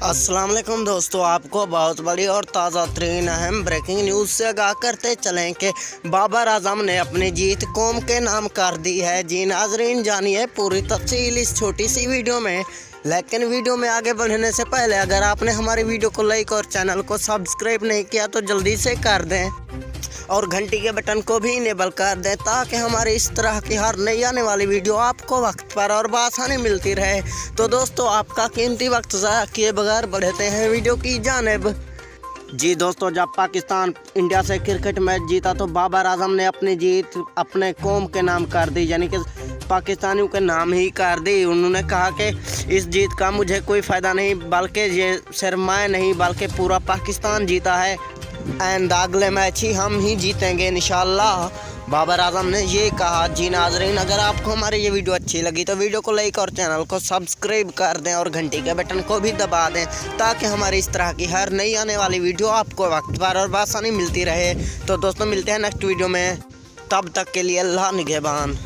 अस्सलाम वालेकुम दोस्तों, आपको बहुत बड़ी और ताज़ा तरीन अहम ब्रेकिंग न्यूज़ से आगाह करते चलें कि बाबर आजम ने अपनी जीत कौम के नाम कर दी है। जी नाजरीन, जानिए पूरी तफसील इस छोटी सी वीडियो में। लेकिन वीडियो में आगे बढ़ने से पहले अगर आपने हमारी वीडियो को लाइक और चैनल को सब्सक्राइब नहीं किया तो जल्दी से कर दें और घंटी के बटन को भी इनेबल कर दें ताकि हमारी इस तरह की हर नई आने वाली वीडियो आपको वक्त पर और बआसानी मिलती रहे। तो दोस्तों, आपका कीमती वक्त ज़ाया किए बगैर बढ़ते हैं वीडियो की जानिब। जी दोस्तों, जब पाकिस्तान इंडिया से क्रिकेट मैच जीता तो बाबर आजम ने अपनी जीत अपने कौम के नाम कर दी, यानी कि पाकिस्तानियों के नाम ही कर दी। उन्होंने कहा कि इस जीत का मुझे कोई फ़ायदा नहीं, बल्कि ये सिर्फ मैं नहीं बल्कि पूरा पाकिस्तान जीता है एंड अगले मैच ही हम ही जीतेंगे इंशाल्लाह, बाबर आजम ने ये कहा। जी नाजरीन, अगर आपको हमारी ये वीडियो अच्छी लगी तो वीडियो को लाइक और चैनल को सब्सक्राइब कर दें और घंटी के बटन को भी दबा दें ताकि हमारी इस तरह की हर नई आने वाली वीडियो आपको वक्त पर और बआसानी मिलती रहे। तो दोस्तों, मिलते हैं नेक्स्ट वीडियो में, तब तक के लिए अल्लाह निगहबान।